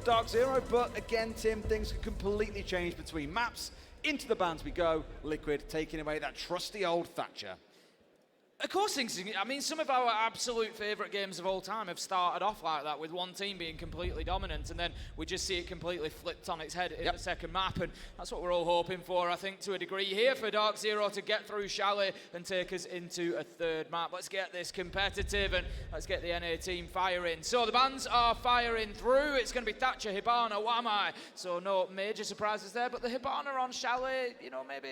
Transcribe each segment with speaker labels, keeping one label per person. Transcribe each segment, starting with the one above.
Speaker 1: DarkZero, but again, Tim, things can completely change between maps. Into the bans we go, Liquid taking away that trusty old Thatcher.
Speaker 2: Of course, I mean, some of our absolute favourite games of all time have started off like that, with one team being completely dominant, and then we just see it completely flipped on its head in the second map, and that's what we're all hoping for, I think, to a degree here, for DarkZero to get through Chalet and take us into a third map. Let's get this competitive, and let's get the NA team firing. So the bans are firing through. It's going to be Thatcher, Hibana, Wamai. So no major surprises there, but the Hibana on Chalet, you know, maybe,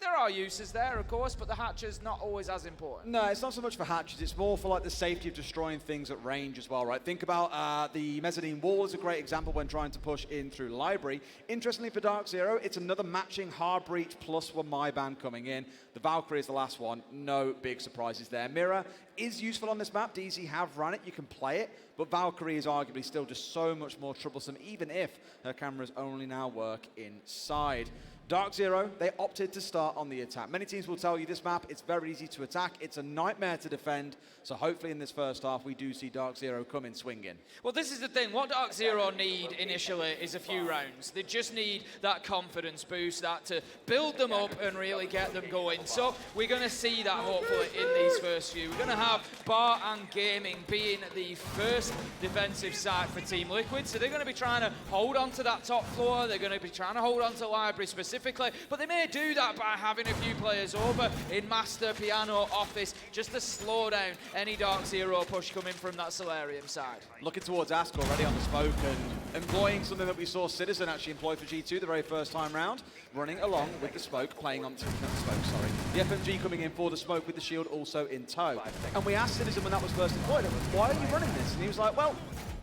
Speaker 2: there are uses there, of course, but the Hatcher's not always as important.
Speaker 1: No, it's not so much for hatches, it's more for like the safety of destroying things at range as well, right? Think about the mezzanine wall is a great example when trying to push in through library. Interestingly for DarkZero, it's another matching hard breach plus one my ban coming in. The Valkyrie is the last one, no big surprises there. Mirror is useful on this map, DZ have run it, you can play it, but Valkyrie is arguably still just so much more troublesome, even if her cameras only now work inside. DarkZero, they opted to start on the attack. Many teams will tell you this map, it's very easy to attack, it's a nightmare to defend, so hopefully in this first half we do see DarkZero come in swinging.
Speaker 2: Well, this is the thing, what DarkZero need initially is a few rounds. They just need that confidence boost, that to build them up and really get them going. So we're going to see that hopefully in these first few. We're going to have Bar and Gaming being the first defensive side for Team Liquid, so they're going to be trying to hold on to that top floor, they're going to be trying to hold on to Library specifically, but they may do that by having a few players over in Master, Piano, Office, just to slow down any DarkZero push coming from that Solarium side.
Speaker 1: Looking towards Ask already on the smoke and employing something that we saw Citizen actually employ for G2 the very first time round, running along with the smoke, playing on the smoke, sorry. The FMG coming in for the smoke with the shield also in tow. And we asked Citizen when that was first employed, why are you running this? And he was like, well,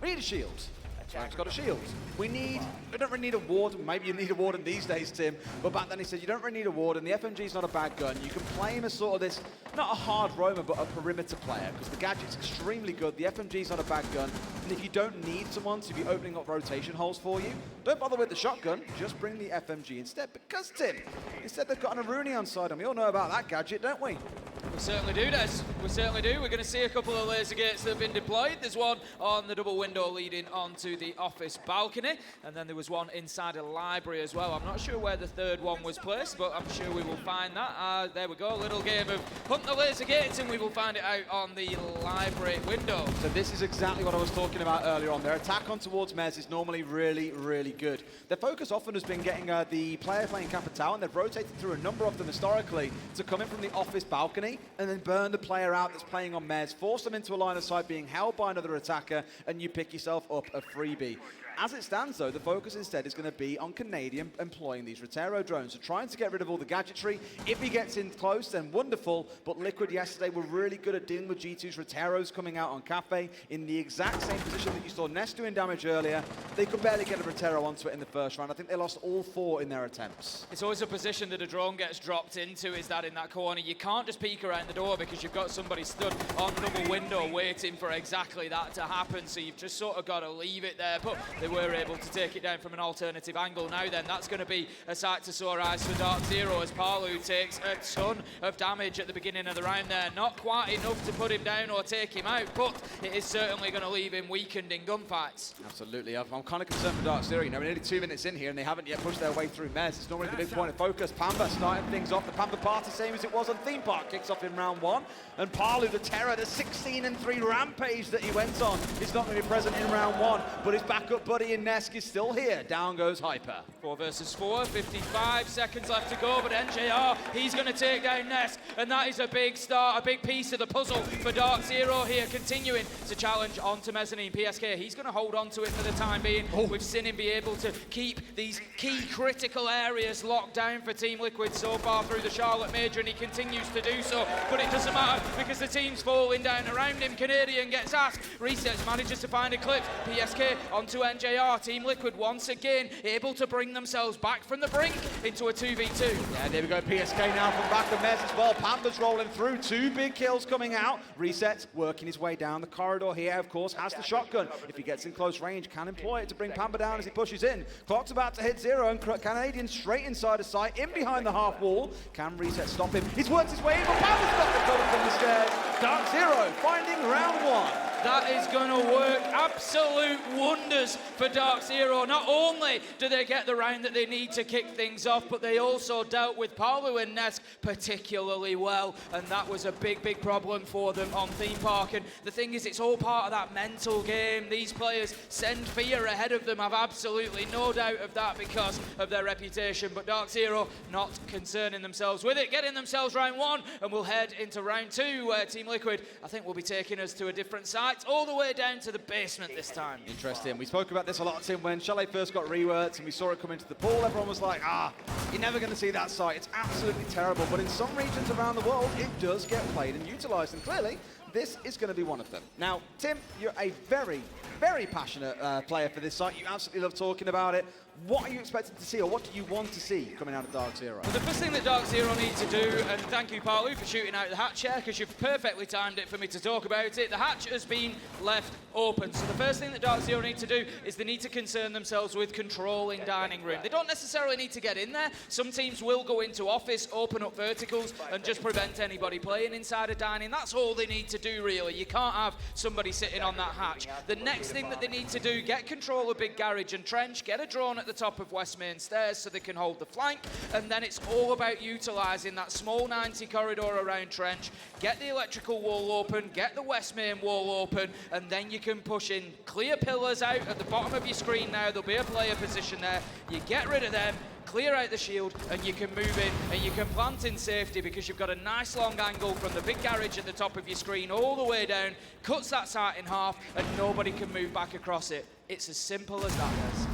Speaker 1: we need a shield. It's got a shield. We don't really need a warden. Maybe you need a warden these days, Tim. But back then he said you don't really need a warden. The FMG's not a bad gun. You can play him as sort of this, not a hard roamer, but a perimeter player, because the gadget's extremely good. The FMG's not a bad gun. And if you don't need someone to be opening up rotation holes for you, don't bother with the shotgun. Just bring the FMG instead. Because, Tim, instead they've got an Aruni on side, and we all know about that gadget, don't we?
Speaker 2: We certainly do, Des. We certainly do. We're going to see a couple of laser gates that have been deployed. There's one on the double window leading onto the office balcony, and then there was one inside a library as well. I'm not sure where the third one was placed, but I'm sure we will find that. There we go, a little game of hunt the laser gates, and we will find it out on the library window.
Speaker 1: So this is exactly what I was talking about earlier on. Their attack on towards Mez is normally really, really good. Their focus often has been getting the player playing Capital, and they've rotated through a number of them historically to come in from the office balcony and then burn the player out that's playing on Mez, force them into a line of sight being held by another attacker, and you pick yourself up a freebie. As it stands, though, the focus instead is going to be on Canadian employing these Rotero drones, so trying to get rid of all the gadgetry. If he gets in close, then wonderful, but Liquid yesterday were really good at dealing with G2's Roteros coming out on Cafe in the exact same position that you saw Nest doing damage earlier. They could barely get a Rotero onto it in the first round. I think they lost all 4 in their attempts.
Speaker 2: It's always a position that a drone gets dropped into, is that in that corner. You can't just peek around the door because you've got somebody stood on the double window waiting for exactly that to happen, so you've just sort of got to leave it there, but they were able to take it down from an alternative angle. Now then, that's going to be a sight to sore eyes for DarkZero as Palu takes a ton of damage at the beginning of the round there. Not quite enough to put him down or take him out, but it is certainly going to leave him weakened in gunfights.
Speaker 1: Absolutely. I'm kind of concerned for DarkZero. You know, we're nearly 2 minutes in here and they haven't yet pushed their way through Mez. It's normally the big point of focus. Pamba starting things off. The Pamba party, same as it was on Theme Park, kicks off in round 1. And Palu, the terror, the 16-3 rampage that he went on, is not going to be present in round 1, but his backup buddy in Nesk is still here. Down goes Hyper.
Speaker 2: 4 versus 4, 55 seconds left to go, but NJR, he's going to take down Nesk, and that is a big start, a big piece of the puzzle for DarkZero here, continuing to challenge onto Mezzanine. PSK, he's going to hold on to it for the time being. We've seen him be able to keep these key critical areas locked down for Team Liquid so far through the Charlotte Major, and he continues to do so, but it doesn't matter because the team's falling down around him. Canadian gets asked, resets, manages to find a clip. PSK onto NJR. Team Liquid once again able to bring themselves back from the brink into a 2v2.
Speaker 1: Yeah, there we go. PSK now from back of Mez as well. Pamba's rolling through. 2 big kills coming out. Reset working his way down the corridor here, of course, has the shotgun. If he gets in close range, can employ it to bring Pamba down as he pushes in. Clock's about to hit 0, and Canadian straight inside of sight, in behind the half wall. Can Reset stop him? He's worked his way in, but Pamba's got the cover from the stairs. DarkZero finding round 1.
Speaker 2: That is going to work absolute wonders for DarkZero. Not only do they get the round that they need to kick things off, but they also dealt with Palu and Nesk particularly well, and that was a big, big problem for them on Theme Park. And the thing is, it's all part of that mental game. These players send fear ahead of them. I've absolutely no doubt of that because of their reputation, but DarkZero not concerning themselves with it, getting themselves round one, and we'll head into round two, where Team Liquid, I think, will be taking us to a different site, all the way down to the basement this time.
Speaker 1: Interesting. We spoke about this a lot, Tim, when Chalet first got reworked and we saw it come into the pool. Everyone was like, you're never going to see that site. It's absolutely terrible. But in some regions around the world, it does get played and utilised. And clearly, this is going to be one of them. Now, Tim, you're a very, very passionate player for this site. You absolutely love talking about it. What are you expecting to see, or what do you want to see coming out of DarkZero?
Speaker 2: Well, the first thing that DarkZero need to do, and thank you, Palu, for shooting out the hatch here, because you've perfectly timed it for me to talk about it. The hatch has been left open. So the first thing that DarkZero need to do is they need to concern themselves with controlling dining room. They don't necessarily need to get in there. Some teams will go into office, open up verticals, and just prevent anybody playing inside a dining. That's all they need to do, really. You can't have somebody sitting on that hatch. The next thing that they need to do, get control of Big Garage and Trench, get a drone at the top of West Main Stairs so they can hold the flank, and then it's all about utilising that small 90 corridor around Trench, get the electrical wall open, get the West Main wall open, and then you can push in clear pillars out at the bottom of your screen now. There'll be a player position there. You get rid of them, clear out the shield, and you can move in and you can plant in safety because you've got a nice long angle from the big garage at the top of your screen all the way down, cuts that site in half, and nobody can move back across it. It's as simple as that, guys.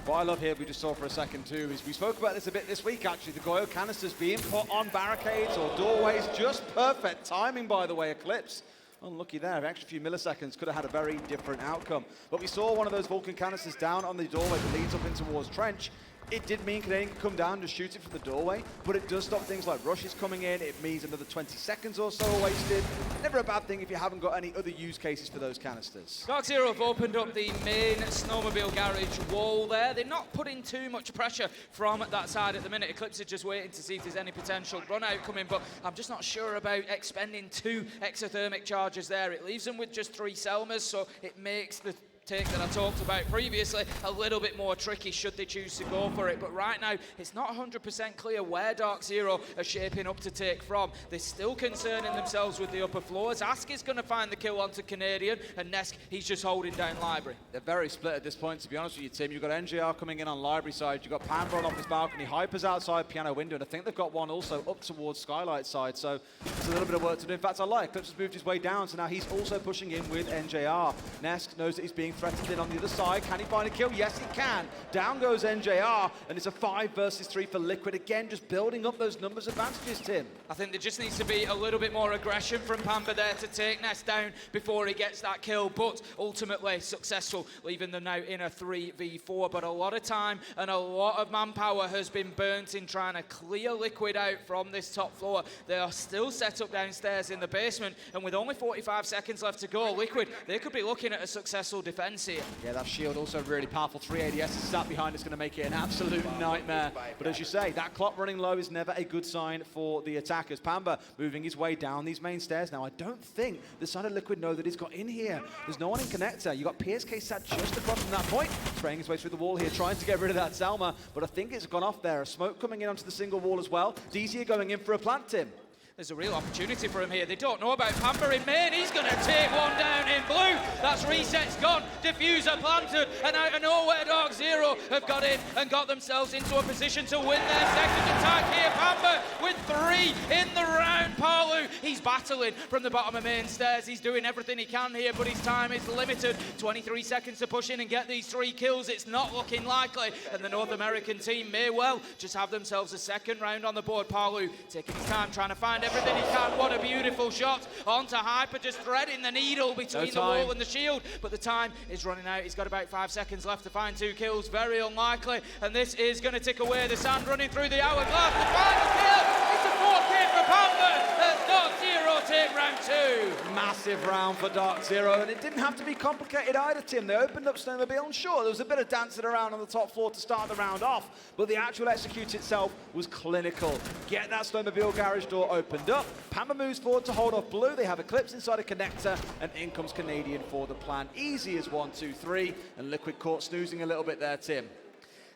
Speaker 1: What I love here, we just saw for a second too, is we spoke about this a bit this week actually, the Goyo canisters being put on barricades or doorways, just perfect timing by the way, Eclipse. Unlucky there, an extra few milliseconds could have had a very different outcome. But we saw one of those Vulcan canisters down on the doorway that leads up in towards Trench. It did mean Canadian could come down and just shoot it from the doorway, but it does stop things like rushes coming in. It means another 20 seconds or so wasted. Never a bad thing if you haven't got any other use cases for those canisters.
Speaker 2: DarkZero have opened up the main snowmobile garage wall there. They're not putting too much pressure from that side at the minute. Eclipse is just waiting to see if there's any potential run out coming, but I'm just not sure about expending 2 exothermic charges there. It leaves them with just 3 Selmas, so it makes the take that I talked about previously a little bit more tricky should they choose to go for it. But right now, it's not 100% clear where DarkZero are shaping up to take from. They're still concerning themselves with the upper floors. Ask is going to find the kill onto Canadian, and Nesk, he's just holding down Library.
Speaker 1: They're very split at this point, to be honest with you, Tim. You've got NJR coming in on Library side. You've got Pamper on off his balcony. Hyper's outside Piano Window, and I think they've got one also up towards Skylight side. So it's a little bit of work to do. In fact, I like Eclipse has moved his way down, so now he's also pushing in with NJR. Nesk knows that he's being threatened in on the other side. Can he find a kill? Yes, he can. Down goes NJR, and it's a 5 versus 3 for Liquid. Again, just building up those numbers advantages, Tim.
Speaker 2: I think there just needs to be a little bit more aggression from Pamper there to take Ness down before he gets that kill, but ultimately successful, leaving them now in a 3v4. But a lot of time and a lot of manpower has been burnt in trying to clear Liquid out from this top floor. They are still set up downstairs in the basement, and with only 45 seconds left to go, Liquid, they could be looking at a successful defense here.
Speaker 1: Yeah, that shield also really powerful. 3 ADS is sat behind. It's going to make it an absolute nightmare. But as you say, that clock running low is never a good sign for the attackers. Pamba moving his way down these main stairs now. I don't think the side of Liquid know that he's got in here. There's no one in connector. You got PSK sat just across from that point, spraying his way through the wall here, trying to get rid of that Selma. But I think it's gone off there. A smoke coming in onto the single wall as well. DZ going in for a plant, Tim.
Speaker 2: There's a real opportunity for him here. They don't know about Pamper in main. He's going to take one down in blue. That's resets gone. Diffuser planted. And out of nowhere, DarkZero have got in and got themselves into a position to win their second attack here. Pamper with 3 in the round. Palu, he's battling from the bottom of main stairs. He's doing everything he can here, but his time is limited. 23 seconds to push in and get these 3 kills. It's not looking likely. And the North American team may well just have themselves a second round on the board. Palu taking his time, trying to find everything he can. What a beautiful shot onto Hyper, just threading the needle between the wall and the shield, but the time is running out. He's got about 5 seconds left to find 2 kills. Very unlikely, and this is going to tick away the sand running through the hourglass. The final kill, it's a 4K for Pamper as DarkZero take round 2.
Speaker 1: Massive round for DarkZero, and it didn't have to be complicated either, Tim. They opened up Snowmobile, and sure, there was a bit of dancing around on the top floor to start the round off, but the actual execute itself was clinical. Get that Snowmobile garage door opened up. Pamba moves forward to hold off Blue. They have Eclipse inside a connector, and in comes Canadian for the plan. Easy as 1, 2, 3, and Liquid caught snoozing a little bit there, Tim.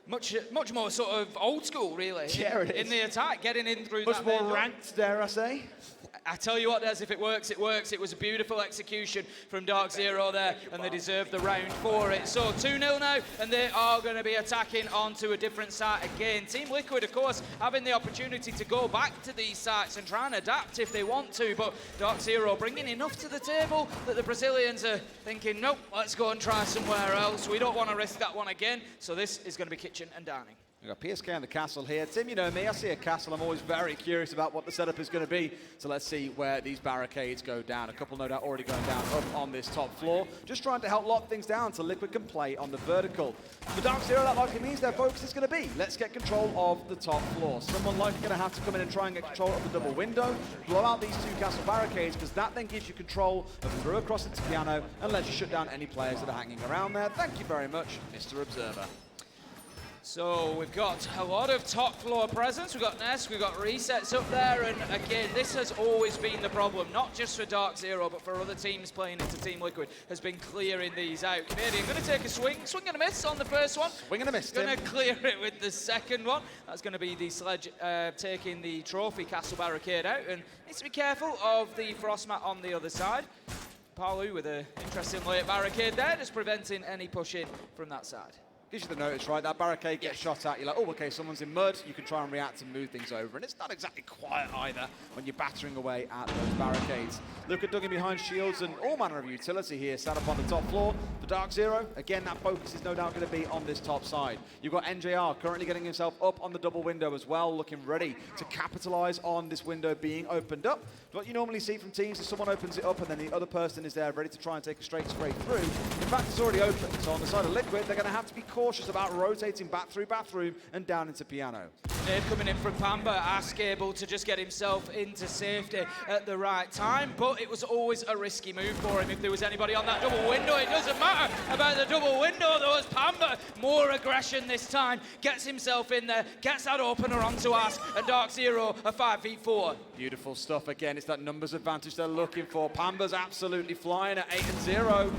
Speaker 2: Much more sort of old school, really.
Speaker 1: Yeah, it is.
Speaker 2: In the attack, getting in through
Speaker 1: Much
Speaker 2: that
Speaker 1: more
Speaker 2: main door.
Speaker 1: ranked, dare I say.
Speaker 2: I tell you what, Des, if it works, it works. It was a beautiful execution from DarkZero there, and they deserve the round for it. So 2-0 now, and they are going to be attacking onto a different site again. Team Liquid, of course, having the opportunity to go back to these sites and try and adapt if they want to, but DarkZero bringing enough to the table that the Brazilians are thinking, nope, let's go and try somewhere else. We don't want to risk that one again, so this is going to be kitchen and dining.
Speaker 1: We've got PSK on the castle here. Tim, you know me, I see a castle, I'm always very curious about what the setup is going to be. So let's see where these barricades go down. A couple no doubt already going down up on this top floor. Just trying to help lock things down so Liquid can play on the vertical. For DarkZero, that likely means their focus is going to be, let's get control of the top floor. Someone likely going to have to come in and try and get control of the double window, blow out these 2 castle barricades, because that then gives you control of through across into piano and lets you shut down any players that are hanging around there. Thank you very much, Mr. Observer.
Speaker 2: So we've got a lot of top floor presence. We've got Nest, we've got resets up there, and again, this has always been the problem, not just for DarkZero, but for other teams playing into Team Liquid, has been clearing these out. Canadian going to take a swing and a miss on the first one.
Speaker 1: Swing and a miss, Tim.
Speaker 2: Going to clear it with the second one. That's going to be the Sledge taking the trophy castle barricade out, and needs to be careful of the frost mat on the other side. Palu with an interesting late barricade there, just preventing any push-in from that side.
Speaker 1: Gives you the notice, right? That barricade gets shot at. You're like, oh, okay, someone's in mud. You can try and react and move things over. And it's not exactly quiet either when you're battering away at those barricades. Look at dug in behind shields and all manner of utility here sat up on the top floor. For DarkZero, again, that focus is no doubt going to be on this top side. You've got NJR currently getting himself up on the double window as well, looking ready to capitalize on this window being opened up. What you normally see from teams is someone opens it up and then the other person is there ready to try and take a straight through. In fact, it's already open. So on the side of Liquid, they're going to have to be cautious about rotating back through bathroom and down into piano.
Speaker 2: Nade coming in from Pamba, Ask able to just get himself into safety at the right time, but it was always a risky move for him if there was anybody on that double window. It doesn't matter about the double window though, as Pamba, more aggression this time, gets himself in there, gets that opener onto Ask, and DarkZero a 5v4.
Speaker 1: Beautiful stuff again. It's that numbers advantage they're looking for. Pamba's absolutely flying at 8-0.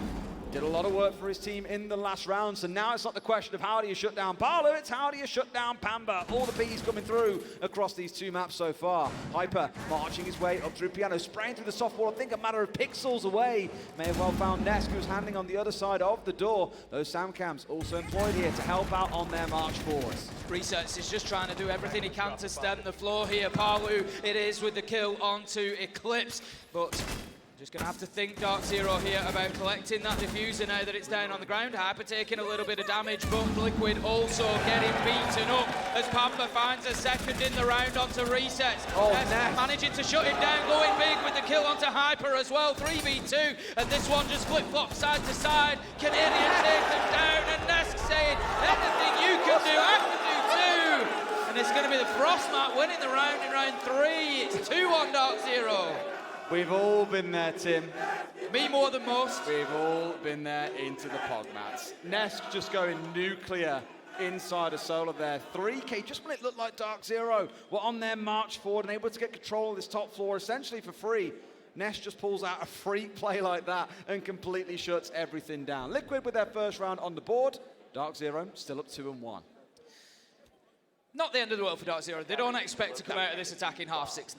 Speaker 1: Did a lot of work for his team in the last round, so now it's not the question of how do you shut down Palu, it's how do you shut down Pamba. All the P's coming through across these 2 maps so far. Hyper marching his way up through piano, spraying through the soft wall, I think a matter of pixels away. May have well found Nesk, who's handling on the other side of the door. Those sound cams also employed here to help out on their march forwards.
Speaker 2: Resets is just trying to do everything he can to stem the floor here. Palu, it is with the kill onto Eclipse, but just going to have to think DarkZero here about collecting that diffuser now that it's down on the ground. Hyper taking a little bit of damage, but Liquid also getting beaten up as Pamba finds a second in the round onto resets.
Speaker 1: Oh,
Speaker 2: managing to shut him down, going big with the kill onto Hyper as well. 3v2, and this one just flip-flops side to side. Canadian takes him down, and Nesk saying, anything you can do, I can do too. And it's going to be the Frostmat winning the round in round 3. It's 2-1 DarkZero.
Speaker 1: We've all been there, Tim.
Speaker 2: Me more than most.
Speaker 1: We've all been there into the pog mats. Nesk just going nuclear inside a solar there. 3K, just when it looked like DarkZero were on their march forward and able to get control of this top floor essentially for free. Nesk just pulls out a freak play like that and completely shuts everything down. Liquid with their first round on the board. DarkZero still up 2-1.
Speaker 2: Not the end of the world for DarkZero. They don't expect to come out of this attack in half 6-0.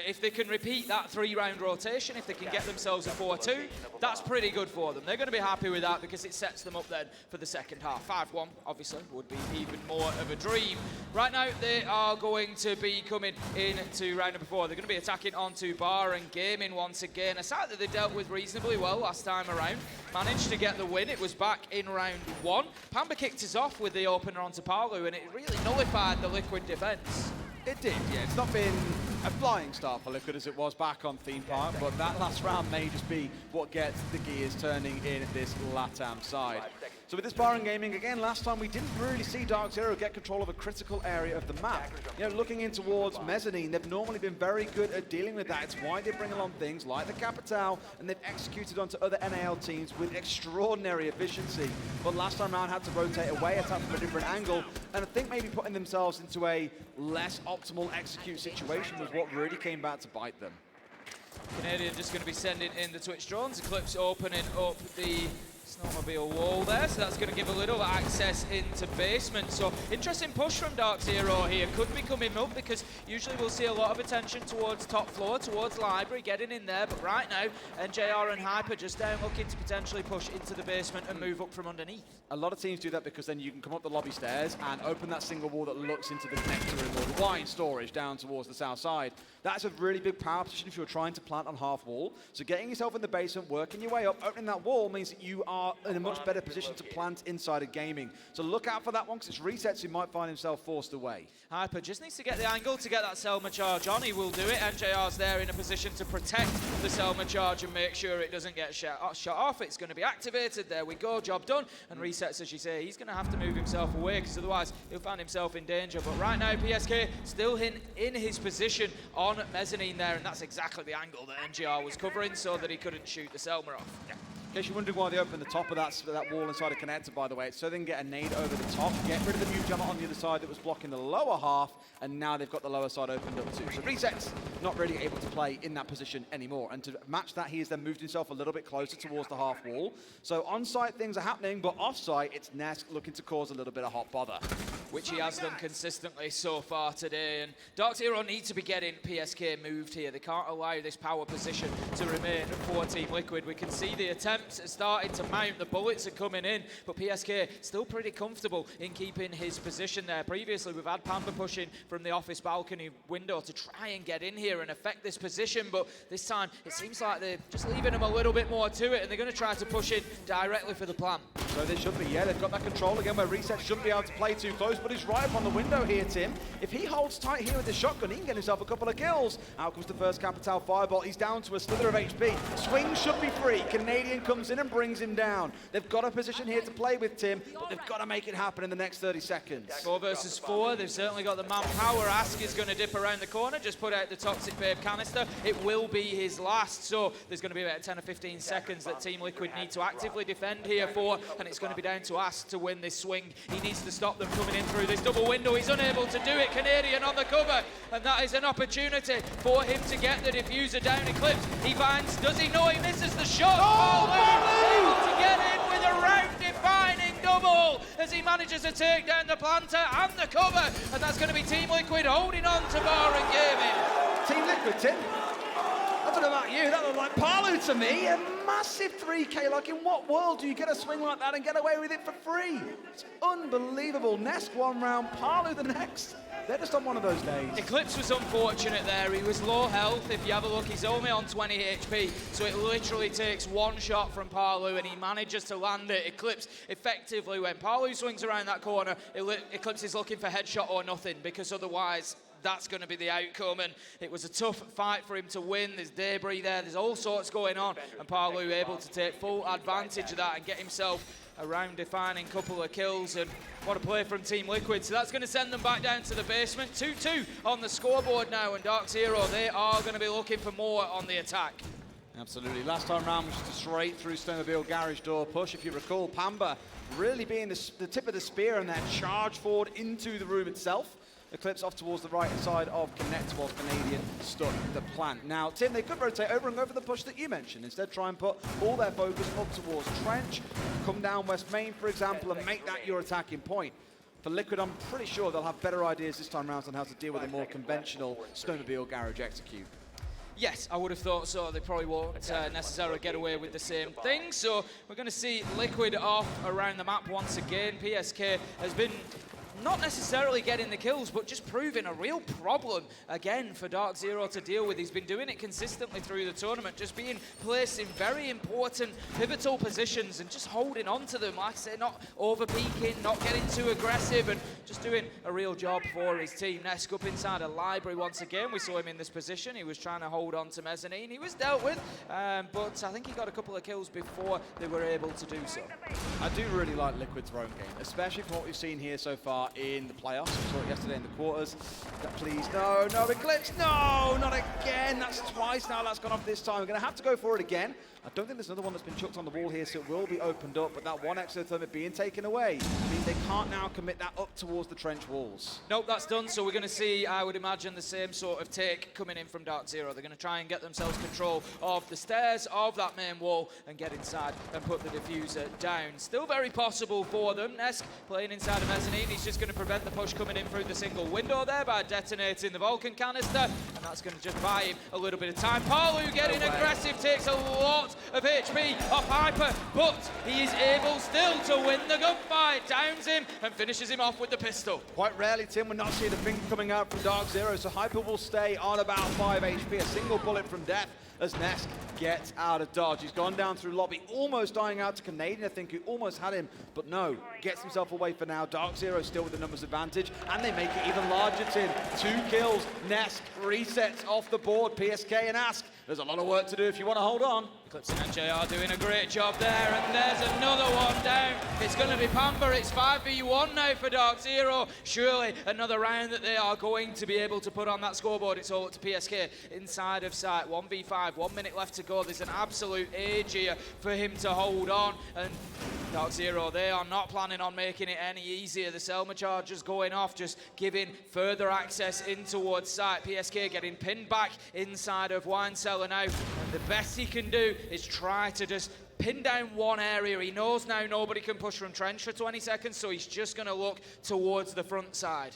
Speaker 2: If they can repeat that 3-round rotation, if they can get themselves a 4-2, that's pretty good for them. They're going to be happy with that because it sets them up then for the second half. 5-1, obviously, would be even more of a dream. Right now, they are going to be coming into round number 4. They're going to be attacking onto Bar and Gaming once again. A side that they dealt with reasonably well last time around. Managed to get the win. It was back in round 1. Pamba kicked us off with the opener onto Palu, and it really nullified the Liquid defence.
Speaker 1: It did, yeah. It's not been a flying start for Liquid as it was back on Theme Park, but that last round may just be what gets the gears turning in this LATAM side. So with this Baron Gaming, again, last time we didn't really see DarkZero get control of a critical area of the map. You know, looking in towards Mezzanine, they've normally been very good at dealing with that. It's why they bring along things like the Capitao, and they've executed onto other NAL teams with extraordinary efficiency. But last time around had to rotate away, attack from a different angle, and I think maybe putting themselves into a less optimal execute situation was what really came back to bite them.
Speaker 2: Canadian just going to be sending in the Twitch drones. Eclipse opening up the snowmobile wall there, so that's going to give a little access into basement. So interesting push from DarkZero here. Could be coming up because usually we'll see a lot of attention towards top floor, towards library, getting in there. But right now, NJR and Hyper just down looking to potentially push into the basement and move up from underneath.
Speaker 1: A lot of teams do that because then you can come up the lobby stairs and open that single wall that looks into the connector room or the wine storage down towards the south side. That's a really big power position if you're trying to plant on half wall. So getting yourself in the basement, working your way up, opening that wall means that you are in a much better position to plant inside of gaming. So look out for that one because it's resets who might find himself forced away.
Speaker 2: Hyper just needs to get the angle to get that Selma charge on. He will do it. NJR's there in a position to protect the Selma charge and make sure it doesn't get shut off. It's going to be activated. There we go. Job done. And resets, as you say. He's going to have to move himself away because otherwise he'll find himself in danger. But right now, PSK still in his position on mezzanine there, and that's exactly the angle that NGR was covering so that he couldn't shoot the Selma off. Yeah.
Speaker 1: In case you're wondering why they opened the top of that wall inside a connector, by the way, it's so they can get a nade over the top, get rid of the new jumper on the other side that was blocking the lower half, and now they've got the lower side opened up too. So Resets not really able to play in that position anymore. And to match that, he has then moved himself a little bit closer towards the half wall. So on-site things are happening, but off-site, it's Nesk looking to cause a little bit of hot bother.
Speaker 2: Which he has done consistently so far today. And DarkZero need to be getting PSK moved here. They can't allow this power position to remain for Team Liquid. We can see the attempts are starting to mount, the bullets are coming in, but PSK still pretty comfortable in keeping his position there. Previously, we've had Panda pushing from the office balcony window to try and get in here and affect this position, but this time it seems like they're just leaving him a little bit more to it, and they're going to try to push in directly for the plan.
Speaker 1: So they should be, yeah, they've got that control again where Reset shouldn't be able to play too close, but he's right up on the window here, Tim. If he holds tight here with the shotgun, he can get himself a couple of kills. Out comes the first Capitao Fireball. He's down to a slither of HP. Swing should be free. Canadian comes in and brings him down. They've got a position here to play with, Tim, but they've got to make it happen in the next 30 seconds.
Speaker 2: 4 versus 4. They've certainly got the manpower. Ask is going to dip around the corner, just put out the Toxic Babe canister. It will be his last, so there's going to be about 10 or 15 seconds that Team Liquid need to actively defend here for, and it's going to be down to Ask to win this swing. He needs to stop them coming in through this double window. He's unable to do it. Canadian on the cover, and that is an opportunity for him to get the diffuser down. Eclipse, he finds, does he know he misses the shot? Able to get in with a round-defining double as he manages to take down the planter and the cover, and that's going to be Team Liquid holding on to Baron Gaming.
Speaker 1: Team Liquid, Tim. I don't know about you, that looked like Palu to me. A massive 3K, like in what world do you get a swing like that and get away with it for free? It's unbelievable. Nesk one round, Palu the next. They're just on one of those days.
Speaker 2: Eclipse was unfortunate there. He was low health. If you have a look, he's only on 20 HP, so it literally takes one shot from Palu and he manages to land it. Eclipse effectively, when Palu swings around that corner, Eclipse is looking for headshot or nothing, because otherwise that's going to be the outcome, and it was a tough fight for him to win. There's debris there, there's all sorts going on, and Palu able to take full advantage of that and get himself a round-defining couple of kills, and what a play from Team Liquid. So that's going to send them back down to the basement. 2-2 on the scoreboard now, and DarkZero, they are going to be looking for more on the attack.
Speaker 1: Absolutely. Last time round was just a straight through snowmobile garage door push. If you recall, Pamba really being the tip of the spear and that charge forward into the room itself. Eclipse off towards the right side of Connect while Canadian stuck the plant. Now, Tim, they could rotate over and go for the push that you mentioned. Instead, try and put all their focus up towards Trench, come down West Main, for example, and make that your attacking point. For Liquid, I'm pretty sure they'll have better ideas this time around on how to deal with a more conventional snowmobile garage execute.
Speaker 2: Yes, I would have thought so. They probably won't necessarily get away with the same thing. So we're going to see Liquid off around the map once again. PSK has been not necessarily getting the kills, but just proving a real problem again for DarkZero to deal with. He's been doing it consistently through the tournament, just being placed in very important, pivotal positions and just holding on to them. Like I say, not over-peaking, not getting too aggressive, and just just doing a real job for his team. Nesk up inside a library once again. We saw him in this position. He was trying to hold on to Mezzanine. He was dealt with, but I think he got a couple of kills before they were able to do so.
Speaker 1: I do really like Liquid's roam game, especially from what we've seen here so far in the playoffs. We saw it yesterday in the quarters. Please, no, Eclipse, no, not again. That's twice now that's gone off this time. We're going to have to go for it again. I don't think there's another one that's been chucked on the wall here, so it will be opened up, but that one exothermic being taken away means they can't now commit that up towards the trench walls.
Speaker 2: Nope, that's done, so we're going to see, I would imagine, the same sort of take coming in from DarkZero. They're going to try and get themselves control of the stairs of that main wall and get inside and put the diffuser down. Still very possible for them. Nesk playing inside of Mezzanine. He's just going to prevent the push coming in through the single window there by detonating the Vulcan canister, and that's going to just buy him a little bit of time. Palu getting aggressive, takes a lot of HP off Hyper, but he is able still to win the gunfight, downs him and finishes him off with the pistol.
Speaker 1: Quite rarely, Tim, we're not seeing the finger coming out from DarkZero, so Hyper will stay on about 5 HP, a single bullet from death as Nesk gets out of dodge. He's gone down through lobby, almost dying out to Canadian, I think, who almost had him, but no, gets himself away for now. DarkZero still with the numbers advantage, and they make it even larger, Tim. 2 kills, Nesk resets off the board, PSK and Ask. There's a lot of work to do if you want to hold on.
Speaker 2: Eclipse and NJR doing a great job there, and there's another one down. It's going to be Pamper. It's 5v1 now for DarkZero. Surely another round that they are going to be able to put on that scoreboard. It's all up to PSK inside of sight. 1v5, 1 minute left to go. There's an absolute age here for him to hold on, and DarkZero, they are not planning on making it any easier. The Selma charges going off, just giving further access in towards site. PSK getting pinned back inside of Wine Cellar now, and the best he can do is try to just pin down one area. He knows now nobody can push from trench for 20 seconds, so he's just going to look towards the front side.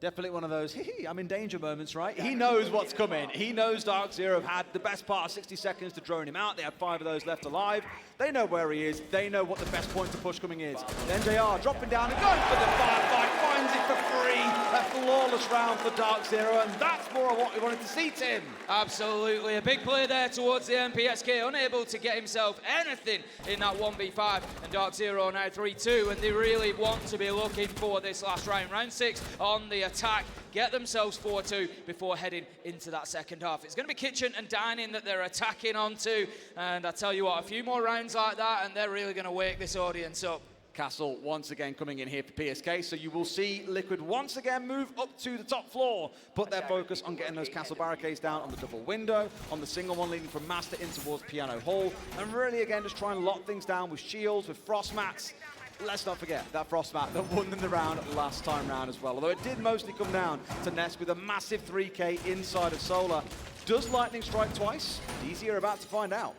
Speaker 1: Definitely one of those, I'm in danger moments, right? He knows what's coming. He knows DarkZero have had the best part of 60 seconds to drone him out. They have 5 of those left alive. They know where he is. They know what the best point to push coming is. NJR dropping down and going for the firefight, finds it for free. A flawless round for DarkZero, and that's more of what we wanted to see, Tim.
Speaker 2: Absolutely. A big play there towards the MPSK, unable to get himself anything in that 1v5, and DarkZero now 3-2, and they really want to be looking for this last round. Round 6 on the attack, get themselves 4-2 before heading into that second half. It's going to be Kitchen and Dining that they're attacking onto, and I tell you what, a few more rounds like that and they're really going to wake this audience up.
Speaker 1: Castle once again coming in here for PSK, so you will see Liquid once again move up to the top floor, put their focus on getting those castle barricades down on the double window, on the single one leading from Master in towards Piano Hall, and really again just try and lock things down with shields, with frost mats. Let's not forget that frost mat that won them the round last time round as well, although it did mostly come down to Nesk with a massive 3K inside of Solar. Does lightning strike twice? DZ are about to find out.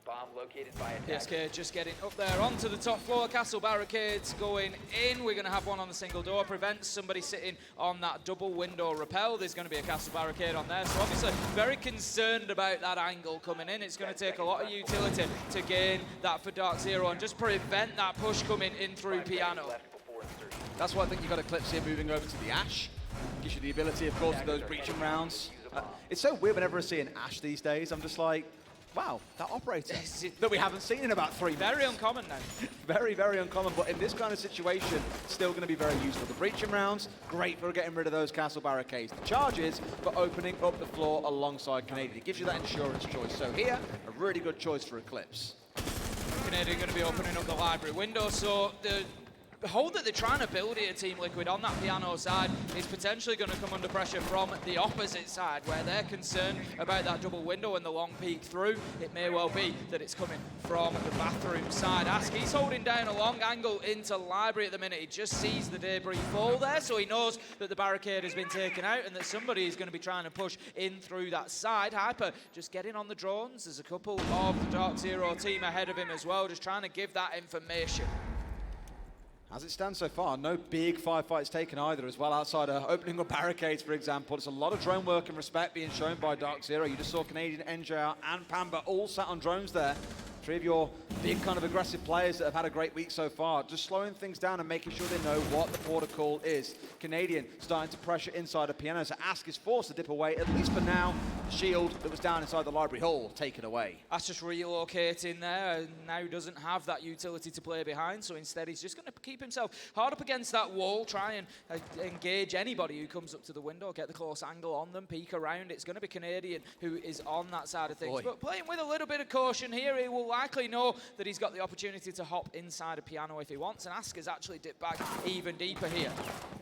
Speaker 3: Bomb located by
Speaker 2: PSK just getting up there onto the top floor. Castle barricades going in. We're going to have one on the single door. Prevents somebody sitting on that double window rappel. There's going to be a castle barricade on there. So obviously very concerned about that angle coming in. It's going to take a lot of utility to gain that for DarkZero and just prevent that push coming in through Piano.
Speaker 1: That's why I think you've got Eclipse here moving over to the Ash. Gives you the ability, of course, of those breaching rounds. It's so weird whenever I see an Ash these days. I'm just like, wow, that operator that we haven't seen in about 3 months.
Speaker 2: Very uncommon now.
Speaker 1: Very, very uncommon, but in this kind of situation, still going to be very useful. The breaching rounds, great for getting rid of those castle barricades. The charges for opening up the floor alongside Canadian. It gives you that insurance choice. So here, a really good choice for Eclipse.
Speaker 2: Canadian going to be opening up the library window, so the hold that they're trying to build here, Team Liquid, on that Piano side is potentially going to come under pressure from the opposite side, where they're concerned about that double window and the long peek through. It may well be that it's coming from the bathroom side. Ask, he's holding down a long angle into library at the minute. He just sees the debris fall there, so he knows that the barricade has been taken out and that somebody is going to be trying to push in through that side. Hyper just getting on the drones. There's a couple of the DarkZero team ahead of him as well, just trying to give that information.
Speaker 1: As it stands so far, no big firefights taken either as well, outside of opening up barricades, for example. It's a lot of drone work and respect being shown by DarkZero. You just saw Canadian, NJR and Pamba all sat on drones there. 3 of your big kind of aggressive players that have had a great week so far, just slowing things down and making sure they know what the protocol is. Canadian starting to pressure inside of Piano, so Ask is forced to dip away, at least for now. The shield that was down inside the library hall taken away.
Speaker 2: That's just relocating there, and now doesn't have that utility to play behind, so instead he's just going to keep himself hard up against that wall, try and engage anybody who comes up to the window, get the close angle on them, peek around. It's going to be Canadian who is on that side of things.
Speaker 1: Boy.
Speaker 2: But playing with a little bit of caution here, he will likely know that he's got the opportunity to hop inside a Piano if he wants, and Ask has actually dipped back even deeper here.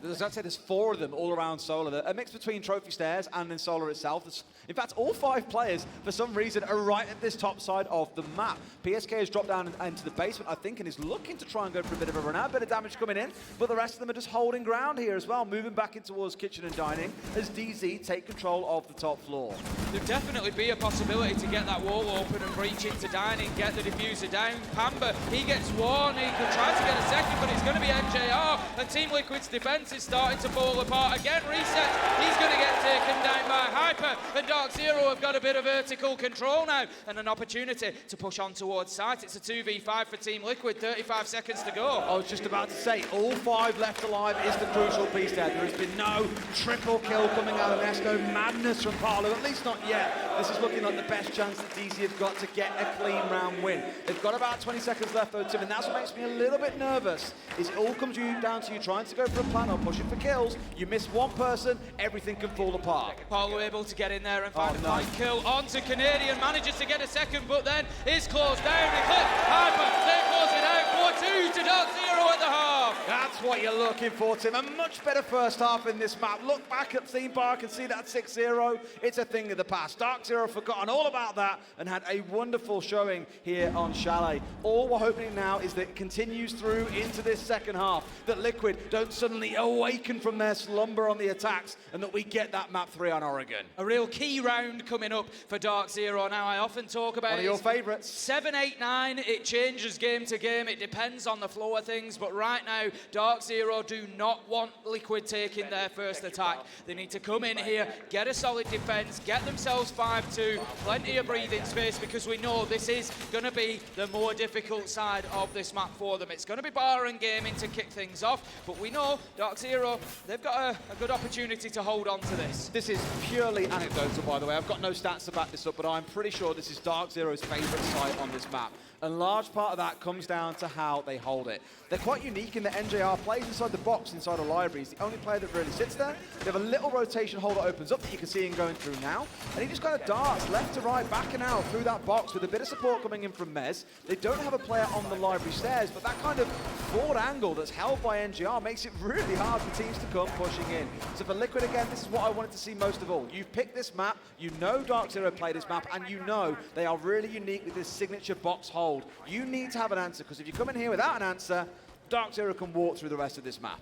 Speaker 1: As I said, there's 4 of them all around Solar. A mix between Trophy Stairs and in Solar itself. In fact, all 5 players, for some reason, are right at this top side of the map. PSK has dropped down into the basement, I think, and is looking to try and go for a bit of a run out. Bit of damage coming in, but the rest of them are just holding ground here as well, moving back in towards Kitchen and Dining as DZ take control of the top floor.
Speaker 2: There'd definitely be a possibility to get that wall open and breach into Dining, get the diffuser down. Pamba, he gets one, he could try to get a second, but it's going to be NJR, and Team Liquid's defense is starting to fall apart again. Reset, he's going to get taken down by Hyper, and DarkZero have got a bit of vertical control now, and an opportunity to push on towards site. It's a 2v5 for Team Liquid, 35 seconds to go.
Speaker 1: I was just about to say, all 5 left alive is the crucial piece there. There has been no triple kill coming out of Nest, no madness from Parlo, at least not yet. This is looking like the best chance that DZ have got to get a clean round win. They've got about 20 seconds left though, Tim, and that's what makes me a little bit nervous, is it all comes down to you trying to go for a plan or pushing for kills. You miss one person, everything can fall apart.
Speaker 2: Paulo able to get in there and find a
Speaker 1: nice
Speaker 2: kill onto Canadian, manages to get a second, but then is closed down. And clip, Hyper, they close it out, 4-2 to DarkZero at the half.
Speaker 1: That's what you're looking for, Tim. A much better first half in this map. Look back at Theme Park and see that 6-0. It's a thing of the past. DarkZero have forgotten all about that and had a wonderful showing here on Chalet. All we're hoping now is that it continues through into this second half, that Liquid don't suddenly awaken from their slumber on the attacks, and that we get that map 3 on Oregon.
Speaker 2: A real key round coming up for DarkZero. Now, I often talk about
Speaker 1: One of your favourites.
Speaker 2: 7, 8, 9, it changes game to game. It depends on the flow of things, but right now, DarkZero do not want Liquid taking their first attack. They need to come in here, get a solid defense, get themselves 5-2, plenty of breathing space, because we know this is going to be the more difficult side of this map for them. It's going to be bar and gaming to kick things off, but we know DarkZero, they've got a good opportunity to hold on to this.
Speaker 1: This is purely anecdotal, by the way. I've got no stats to back this up, but I'm pretty sure this is DarkZero's favourite site on this map. And large part of that comes down to how they hold it. They're quite unique in that NJR plays inside the box, inside a library. He's the only player that really sits there. They have a little rotation hole that opens up that you can see him going through now. And he just kind of darts left to right, back and out through that box with a bit of support coming in from Mez. They don't have a player on the library stairs, but that kind of forward angle that's held by NJR makes it really hard for teams to come pushing in. So for Liquid, again, this is what I wanted to see most of all. You've picked this map, you know DarkZero play this map, and you know they are really unique with this signature box hold. You need to have an answer, because if you come in here without an answer, DarkZero can walk through the rest of this map.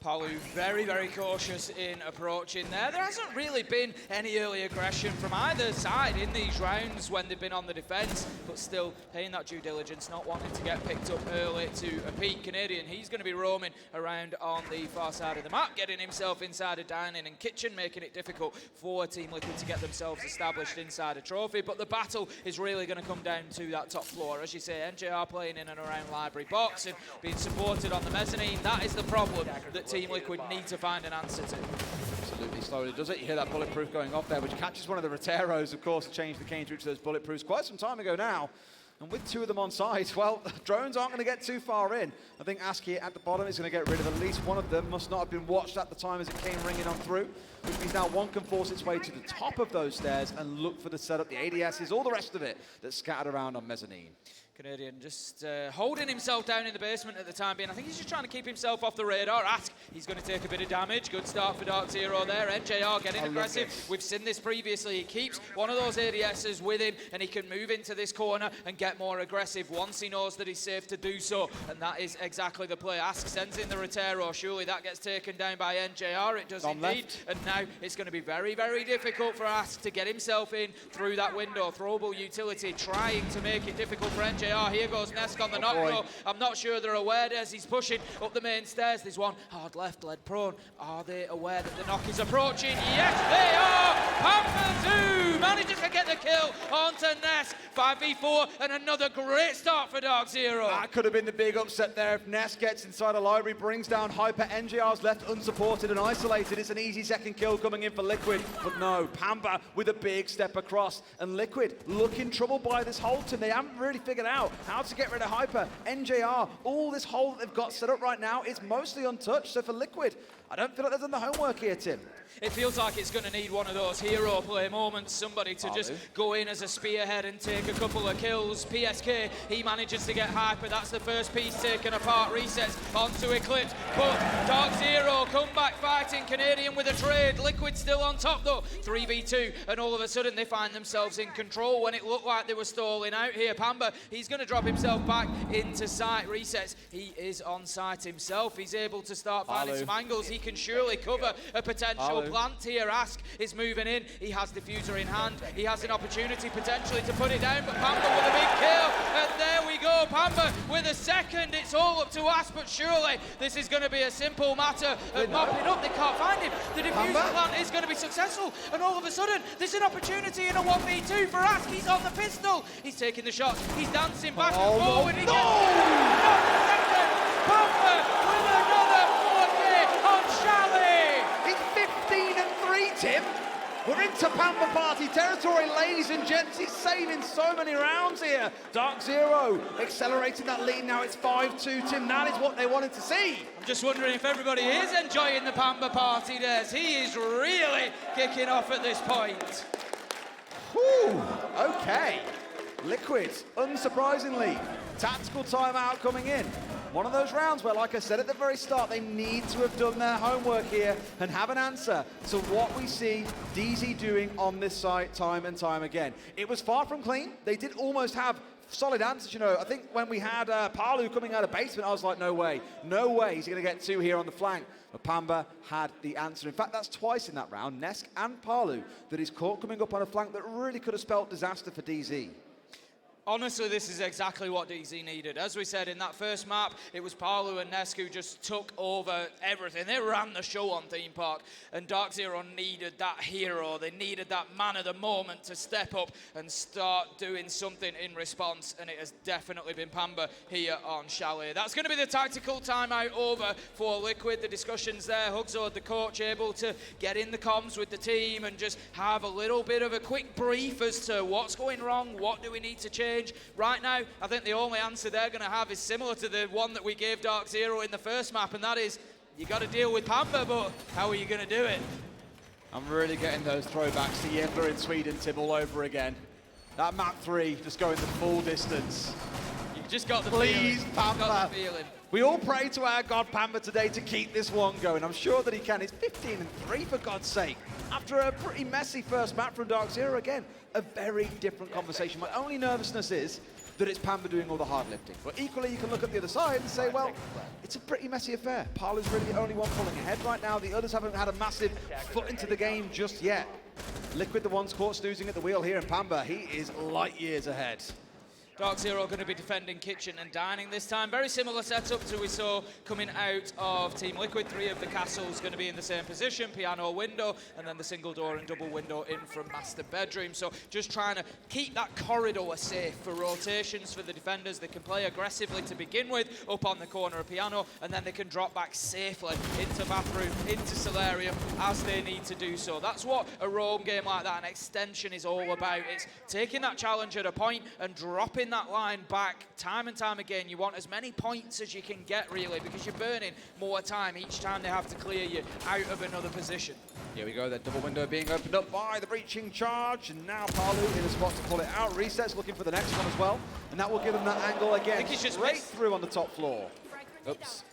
Speaker 2: Palu very, very cautious in approaching there. There hasn't really been any early aggression from either side in these rounds when they've been on the defence, but still paying that due diligence, not wanting to get picked up early to a peak. Canadian, he's going to be roaming around on the far side of the map, getting himself inside a dining and kitchen, making it difficult for Team Liquid to get themselves established inside a trophy. But the battle is really going to come down to that top floor. As you say, NJR playing in and around library box and being supported on the mezzanine. That is the problem that Team Liquid need to find an answer to.
Speaker 1: Absolutely, slowly does it. You hear that bulletproof going off there, which catches one of the Roteros, of course, to change the cane through to those bulletproofs quite some time ago now. And with 2 of them on site, well, drones aren't going to get too far in. I think Ask here at the bottom is going to get rid of at least one of them. Must not have been watched at the time as it came ringing on through, which means now one can force its way to the top of those stairs and look for the setup, the ADSs, all the rest of it that's scattered around on mezzanine.
Speaker 2: Canadian just holding himself down in the basement at the time being. I think he's just trying to keep himself off the radar. Ask, he's going to take a bit of damage. Good start for DarkZero there. NJR getting aggressive. We've seen this previously. He keeps one of those ADSs with him and he can move into this corner and get more aggressive once he knows that he's safe to do so. And that is exactly the play. Ask sends in the Rotero. Surely that gets taken down by NJR. It does indeed. Left. And now it's going to be very, very difficult for Ask to get himself in through that window. Throwable utility trying to make it difficult for NJR. NJR. Here goes Nesk on the knock though. I'm not sure they're aware as he's pushing up the main stairs. There's one hard left, led prone. Are they aware that the knock is approaching? Yes, they are! Panther 2 manages to get the kill onto Nesk. 5v4 and another great start for DarkZero.
Speaker 1: That could have been the big upset there if Ness gets inside a library, brings down Hyper. NJR's left unsupported and isolated. It's an easy second kill coming in for Liquid, but no, Pamba with a big step across, and Liquid looking troubled by this whole team. They haven't really figured out how to get rid of Hyper. NJR, all this hole that they've got set up right now is mostly untouched, so for Liquid, I don't feel like they've done the homework here, Tim.
Speaker 2: It feels like it's going to need one of those hero play moments, somebody to just go in as a spearhead and take a couple of kills. PSK, he manages to get Hyper. That's the first piece taken apart. Resets onto Eclipse, but DarkZero come back fighting. Canadian with a trade. Liquid still on top though. 3v2, and all of a sudden they find themselves in control when it looked like they were stalling out here. Pamba, he's going to drop himself back into sight. Resets, he is on site himself. He's able to start finding some angles. He can surely cover a potential plant here. Ask is moving in. He has diffuser in hand. He has an opportunity potentially to put it down, but Pamba with a big kill. And there we go. Pamba with a second. It's all up to Ask, but surely this is going to be a simple matter of mopping up. They can't find him. The diffuser plant is going to be successful, and all of a sudden there's an opportunity in a 1v2 for Ask. He's on the pistol. He's taking the shots. He's dancing back and forward. He gets Pamba with another 4K on Chalet.
Speaker 1: It's 15-3, Tim. We're into Pamba Party territory, ladies and gents. He's saving so many rounds here. DarkZero accelerating that lead. Now it's 5-2, Tim. That is what they wanted to see.
Speaker 2: I'm just wondering if everybody is enjoying the Pamba Party days. He is really kicking off at this point.
Speaker 1: Whew, okay. Liquid, unsurprisingly, tactical timeout coming in. One of those rounds where, like I said at the very start, they need to have done their homework here and have an answer to what we see DZ doing on this site time and time again. It was far from clean. They did almost have solid answers. You know, I think when we had Palu coming out of basement, I was like, no way he's going to get two here on the flank. But Pamba had the answer. In fact, that's twice in that round, Nesk and Palu, that he's caught coming up on a flank that really could have spelled disaster for DZ.
Speaker 2: Honestly, this is exactly what DZ needed. As we said, in that first map, it was Palu and Nesk who just took over everything. They ran the show on Theme Park, and DarkZero needed that hero. They needed that man of the moment to step up and start doing something in response, and it has definitely been Pamba here on Chalet. That's going to be the tactical timeout over for Liquid. The discussions there, Hugzo, the coach, able to get in the comms with the team and just have a little bit of a quick brief as to what's going wrong, what do we need to change. Right now, I think the only answer they're going to have is similar to the one that we gave DarkZero in the first map, and that is, you got to deal with Pamba, but how are you going to do it?
Speaker 1: I'm really getting those throwbacks to Gävle in Sweden, Tim, all over again. That map 3 just going the full distance.
Speaker 2: You just got the
Speaker 1: Please,
Speaker 2: feeling.
Speaker 1: Pamba.
Speaker 2: Got the feeling.
Speaker 1: We all pray to our God Pamba today to keep this one going. I'm sure that he can. It's 15-3 for God's sake. After a pretty messy first map from DarkZero, again, a very different conversation. My only nervousness is that it's Pamba doing all the hard lifting. But equally, you can look at the other side and say, well, it's a pretty messy affair. Palu's really the only one pulling ahead right now. The others haven't had a massive foot into the game just yet. Liquid, the one's caught snoozing at the wheel here, and Pamba, he is light years ahead.
Speaker 2: DarkZero going to be defending kitchen and dining this time. Very similar setup to we saw coming out of Team Liquid. 3 of the castles going to be in the same position, piano window, and then the single door and double window in from master bedroom. So just trying to keep that corridor safe for rotations for the defenders. They can play aggressively to begin with, up on the corner of piano, and then they can drop back safely into bathroom, into solarium, as they need to do so. That's what a roam game like that, an extension, is all about. It's taking that challenge at a point and dropping that line back time and time again. You want as many points as you can get, really, because you're burning more time each time they have to clear you out of another position.
Speaker 1: Here we go, that double window being opened up by the breaching charge, and now Palu in a spot to pull it out. Resets looking for the next one as well, and that will give him that angle again.
Speaker 2: I think he's just
Speaker 1: straight
Speaker 2: missed.
Speaker 1: through on the top floor. Oops.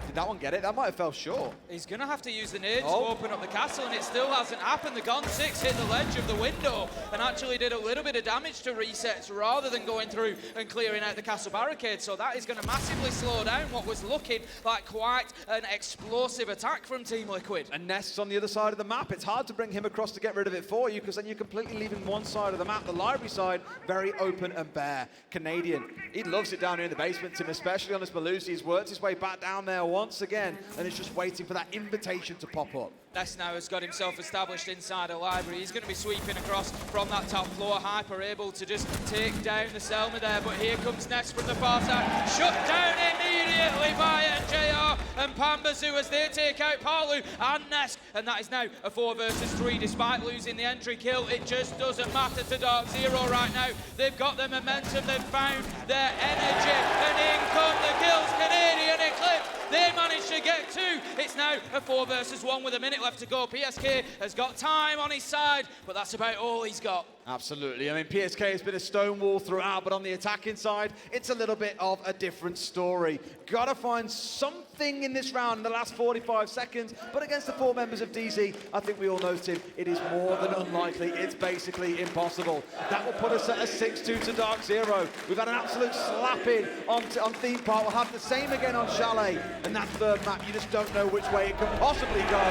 Speaker 1: Did that one get it? That might have fell short.
Speaker 2: He's going to have to use the nades to open up the castle, and it still hasn't happened. The Gon 6 hit the ledge of the window and actually did a little bit of damage to resets rather than going through and clearing out the castle barricade. So that is going to massively slow down what was looking like quite an explosive attack from Team Liquid.
Speaker 1: And Nest's on the other side of the map. It's hard to bring him across to get rid of it for you, because then you're completely leaving one side of the map, the library side, very open and bare. Canadian, he loves it down here in the basement, Tim, especially on this Malusi. He's worked his way back down there once again, and it's just waiting for that invitation to pop up.
Speaker 2: Ness now has got himself established inside a library. He's going to be sweeping across from that top floor. Hyper able to just take down the Selma there, but here comes Ness from the far side. Shut down immediately by NJR and Pambazu as they take out Palu and Ness, and that is now a 4 versus 3 despite losing the entry kill. It just doesn't matter to DarkZero right now. They've got their momentum, they've found their energy, and in come the kills. Canadian Eclipse, they managed to get 2. It's now a 4 versus 1 with a minute left to go. PSK has got time on his side, but that's about all he's got.
Speaker 1: Absolutely. I mean, PSK has been a stonewall throughout, but on the attacking side, it's a little bit of a different story. Gotta find something in this round in the last 45 seconds, but against the 4 members of DZ, I think we all know, Tim, it is more than unlikely. It's basically impossible. That will put us at a 6-2 to DarkZero. We've had an absolute slap-in on Theme Park. We'll have the same again on Chalet, and that third map, you just don't know which way it can possibly go.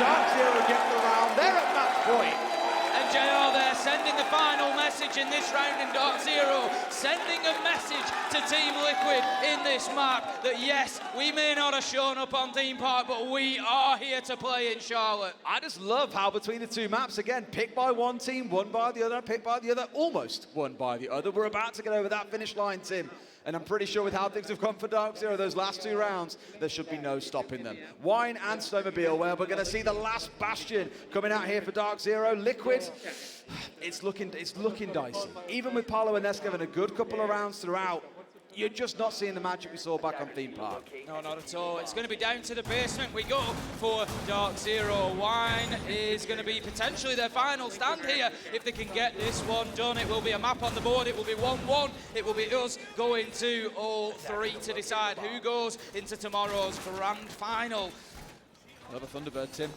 Speaker 1: DarkZero get the round. They're at match point.
Speaker 2: NJR there sending the final message in this round in DarkZero, sending a message to Team Liquid in this map that yes, we may not have shown up on Theme Park, but we are here to play in Charlotte.
Speaker 1: I just love how between the 2 maps, again, picked by one team, won by the other, picked by the other, almost won by the other. We're about to get over that finish line, Tim. And I'm pretty sure with how things have gone for DarkZero those last 2 rounds, there should be no stopping them. Wine and Snowmobile, well, we're going to see the last bastion coming out here for DarkZero. Liquid, it's looking dicey. Even with Paolo and Ness having a good couple of rounds throughout, you're just not seeing the magic we saw back on Theme Park.
Speaker 2: No, not at all. It's going to be down to the basement we go for DarkZero. Wine is going to be potentially their final stand here. If they can get this one done, it will be a map on the board. It will be 1-1. It will be us going to all 3 to decide who goes into tomorrow's grand final.
Speaker 1: Love a Thunderbird, Tim.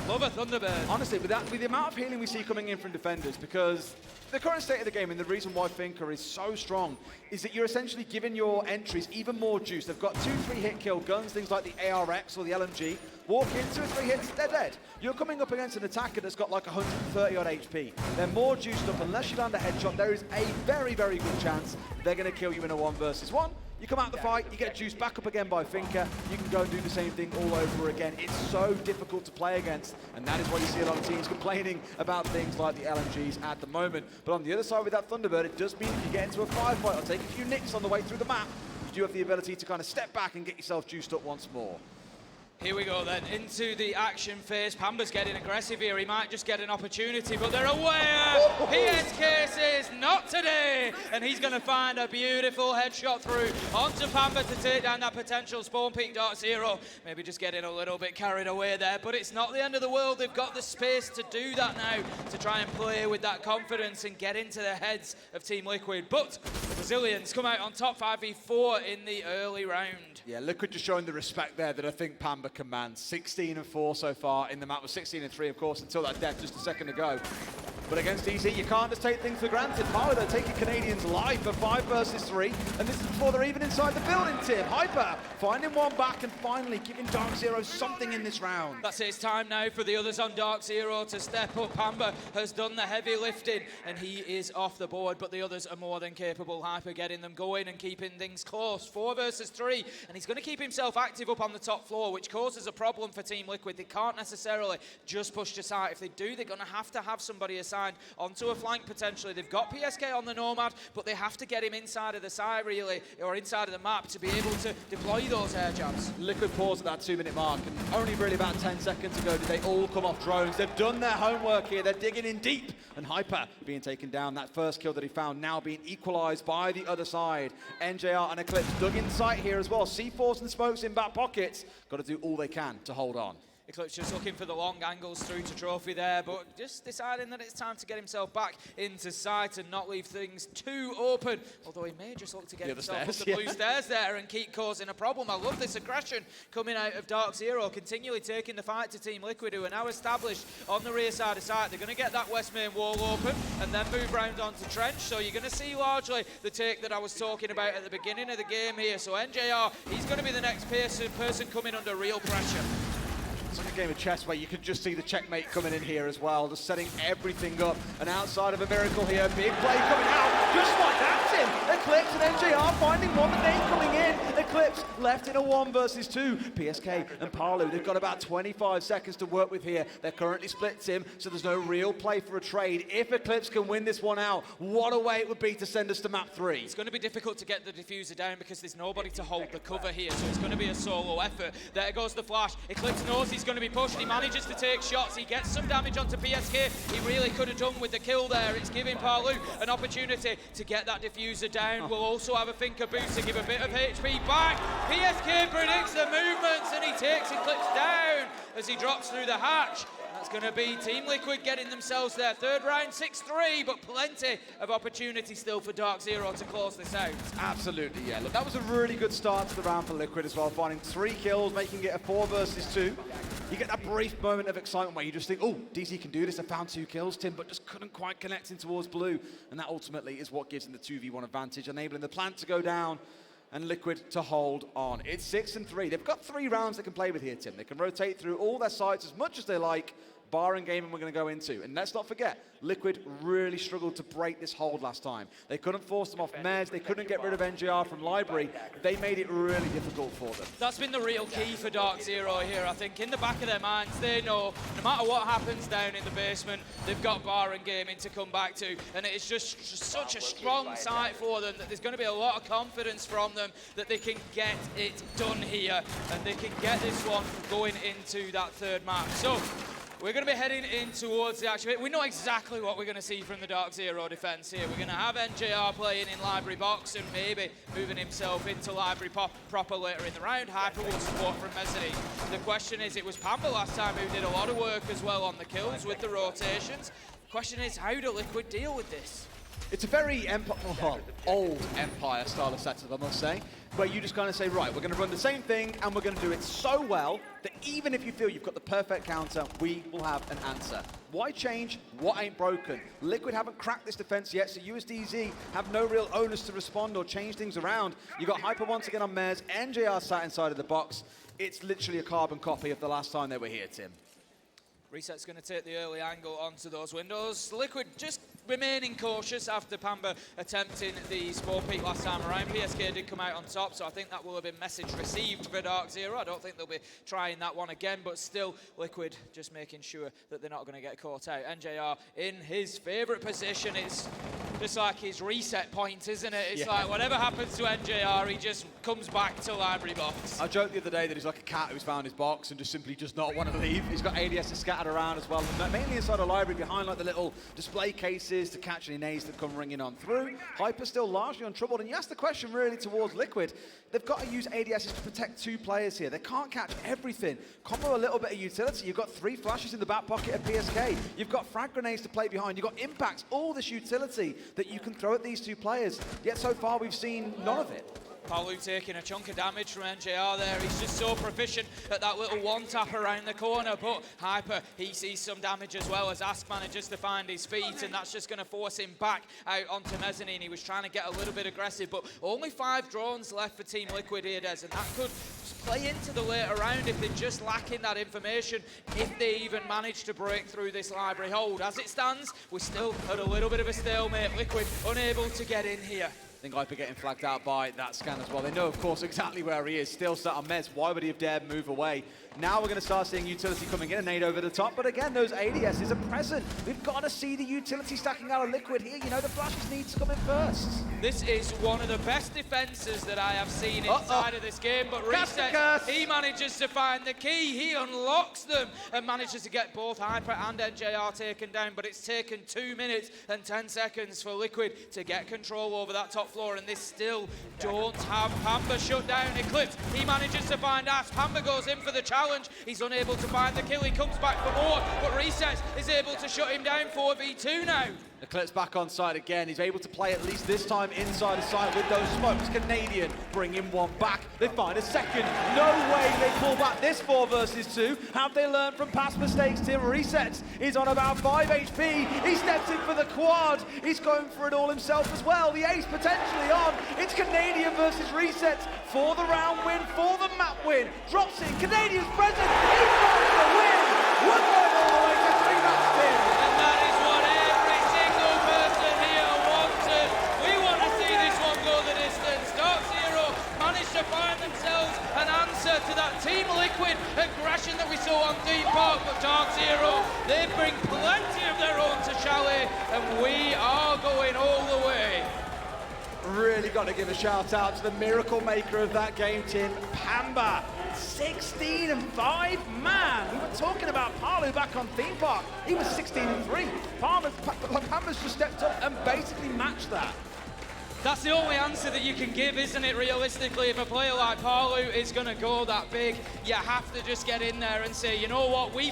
Speaker 2: Love a Thunderbird.
Speaker 1: Honestly, with the amount of healing we see coming in from defenders, because the current state of the game and the reason why Finca is so strong is that you're essentially giving your entries even more juice. They've got 2-3 hit kill guns, things like the ARX or the LMG. Walk in, 2 or 3 hits, they're dead. You're coming up against an attacker that's got like 130 odd HP. They're more juiced up. Unless you land a headshot, there is a very, very good chance they're going to kill you in a 1 versus 1. You come out the fight, you get juiced back up again by Finca, you can go and do the same thing all over again. It's so difficult to play against, and that is why you see a lot of teams complaining about things like the LMGs at the moment. But on the other side with that Thunderbird, it does mean if you get into a firefight or take a few nicks on the way through the map, you do have the ability to kind of step back and get yourself juiced up once more.
Speaker 2: Here we go then, into the action phase. Pamba's getting aggressive here. He might just get an opportunity, but they're aware. PSK says not today. And he's going to find a beautiful headshot through onto Pamba to take down that potential spawn peak DarkZero. Maybe just getting a little bit carried away there, but it's not the end of the world. They've got the space to do that now, to try and play with that confidence and get into the heads of Team Liquid. But the Brazilians come out on top 5v4 in the early round.
Speaker 1: Yeah, Liquid just showing the respect there that I think Pamba commands. 16-4 so far in the map, with 16-3 of course until that death just a second ago. But against DZ, you can't just take things for granted. Paolo, they're taking Canadians live for 5 versus 3, and this is before they're even inside the building, Tim. Hyper finding one back and finally giving DarkZero something in this round.
Speaker 2: That's it, it's time now for the others on DarkZero to step up. Pamba has done the heavy lifting, and he is off the board, but the others are more than capable. Hyper getting them going and keeping things close. 4 versus 3, and he's going to keep himself active up on the top floor, which causes a problem for Team Liquid. They can't necessarily just push to site. If they do, they're going to have somebody assigned onto a flank potentially. They've got PSK on the Nomad, but they have to get him inside of the side really, or inside of the map to be able to deploy those air jabs.
Speaker 1: Liquid paused at that 2-minute mark, and only really about 10 seconds ago did they all come off drones. They've done their homework here. They're digging in deep, and Hyper being taken down. That first kill that he found now being equalized by the other side. NJR and Eclipse dug in sight here as well. C4s and smokes in back pockets. Got to do all they can to hold on.
Speaker 2: Eclipse just looking for the long angles through to Trophy there, but just deciding that it's time to get himself back into sight and not leave things too open. Although he may just look to get himself up the blue stairs there and keep causing a problem. I love this aggression coming out of DarkZero, continually taking the fight to Team Liquid, who are now established on the rear side of site. They're going to get that west main wall open and then move round onto Trench. So you're going to see largely the take that I was talking about at the beginning of the game here. So NJR, he's going to be the next person coming under real pressure.
Speaker 1: It's like a game of chess where you can just see the checkmate coming in here as well, just setting everything up. And outside of a miracle here, big play coming out, just like that, Tim. Eclipse and NJR finding one, but they coming in. Eclipse left in a 1 versus 2. PSK and Parlu, they've got about 25 seconds to work with here. They're currently split, Tim, so there's no real play for a trade. If Eclipse can win this one out, what a way it would be to send us to map 3.
Speaker 2: It's going to be difficult to get the diffuser down because there's nobody to hold the cover here, so it's going to be a solo effort. There goes the flash. Eclipse knows he's going to be pushed. He manages to take shots. He gets some damage onto PSK. He really could have done with the kill there. It's giving Parlu an opportunity to get that diffuser down. We'll also have a thinker boost to give a bit of HP back. PSK predicts the movements and he takes Eclipse down as he drops through the hatch. That's going to be Team Liquid getting themselves their third round, 6-3, but plenty of opportunity still for DarkZero to close this out.
Speaker 1: Absolutely, yeah. Look, that was a really good start to the round for Liquid as well, finding 3 kills, making it a 4 versus 2. You get that brief moment of excitement where you just think, oh, DZ can do this. I found 2 kills, Tim, but just couldn't quite connect in towards blue. And that ultimately is what gives them the 2v1 advantage, enabling the plant to go down and Liquid to hold on. It's 6-3. They've got 3 rounds they can play with here, Tim. They can rotate through all their sites as much as they like, barring gaming we're going to go into. And let's not forget, Liquid really struggled to break this hold last time. They couldn't force them off Mez, they couldn't get rid of NJR from Library. They made it really difficult for them.
Speaker 2: That's been the real key for DarkZero here, I think. In the back of their minds, they know no matter what happens down in the basement, they've got bar and gaming to come back to. And it's just such a strong site for them that there's going to be a lot of confidence from them that they can get it done here and they can get this one going into that third map. So we're going to be heading in towards the action. We know exactly what we're going to see from the DarkZero defense here. We're going to have NJR playing in Library box and maybe moving himself into Library proper later in the round. Hyper will support from Mezzanine. The question is, it was Pamba last time who did a lot of work as well on the kills with the rotations. The question is, how do Liquid deal with this?
Speaker 1: It's a very old Empire style of setup, I must say, where you just kind of say, right, we're going to run the same thing and we're going to do it so well that even if you feel you've got the perfect counter, we will have an answer. Why change what ain't broken? Liquid haven't cracked this defense yet, so USDZ have no real onus to respond or change things around. You got Hyper once again on Mez, NJR sat inside of the box. It's literally a carbon copy of the last time they were here, Tim.
Speaker 2: Reset's going to take the early angle onto those windows. Liquid just remaining cautious after Pamba attempting the small peek last time around. PSK did come out on top, so I think that will have been message received for DarkZero. I don't think they'll be trying that one again, but still Liquid just making sure that they're not going to get caught out. NJR in his favourite position. It's just like his reset point, isn't it? It's like whatever happens to NJR, he just comes back to Library box.
Speaker 1: I joked the other day that he's like a cat who's found his box and just simply does not want to leave. He's got ADSs scattered around as well, mainly inside a Library behind like the little display cases to catch any nades that come ringing on through. Hyper still largely untroubled, and you ask the question really towards Liquid. They've got to use ADSs to protect 2 players here. They can't catch everything. Combo a little bit of utility. You've got 3 flashes in the back pocket of PSK. You've got frag grenades to play behind. You've got impacts, all this utility that you can throw at these 2 players. Yet so far we've seen none of it.
Speaker 2: Palu taking a chunk of damage from NJR there. He's just so proficient at that little one-tap around the corner, but Hyper, he sees some damage as well as Ask manages to find his feet, and that's just going to force him back out onto Mezzanine. He was trying to get a little bit aggressive, but only 5 drones left for Team Liquid here, Des, and that could play into the later round if they're just lacking that information, if they even manage to break through this Library hold. As it stands, we're still at a little bit of a stalemate. Liquid unable to get in here.
Speaker 1: I think Hyper getting flagged out by that scan as well. They know, of course, exactly where he is. Still sat on Mez. Why would he have dared move away? Now we're going to start seeing utility coming in, a nade over the top. But again, those ADSs are present. We've got to see the utility stacking out of Liquid here. You know, the flashes need to come in first.
Speaker 2: This is one of the best defenses that I have seen inside of this game. But Reset, he manages to find the key. He unlocks them and manages to get both Hyper and NJR taken down. But it's taken 2 minutes and 10 seconds for Liquid to get control over that top floor, and they still don't have Pamba shut down. Eclipse, he manages to find Ash. Pamba goes in for the challenge. He's unable to find the kill. He comes back for more, but Resets is able to shut him down 4v2 now.
Speaker 1: Eclipse back on site again. He's able to play at least this time inside the site with those smokes. Canadian bringing one back. They find a second. No way they pull back this 4 versus 2. Have they learned from past mistakes? Tim Resets is on about 5 HP. He steps in for the quad. He's going for it all himself as well. The ace potentially on. It's Canadian versus Resets for the round win, for the map win. Drops in. Canadian's present. He finds the win. 1 point all the way to 3 match spin.
Speaker 2: And that is what every single person here wanted. We want to see this one go the distance. DarkZero managed to find themselves an answer to that Team Liquid aggression that we saw on Deep Park, but DarkZero, they bring plenty of their own to Chalet, and we are going all the way.
Speaker 1: Really got to give a shout out to the miracle maker of that game, Tim, Pamba. 16-5, man. We were talking about Palu back on Theme Park. He was 16-3. Pamba's just stepped up and basically matched that.
Speaker 2: That's the only answer that you can give, isn't it, realistically? If a player like Palu is going to go that big, you have to just get in there and say, you know what, we've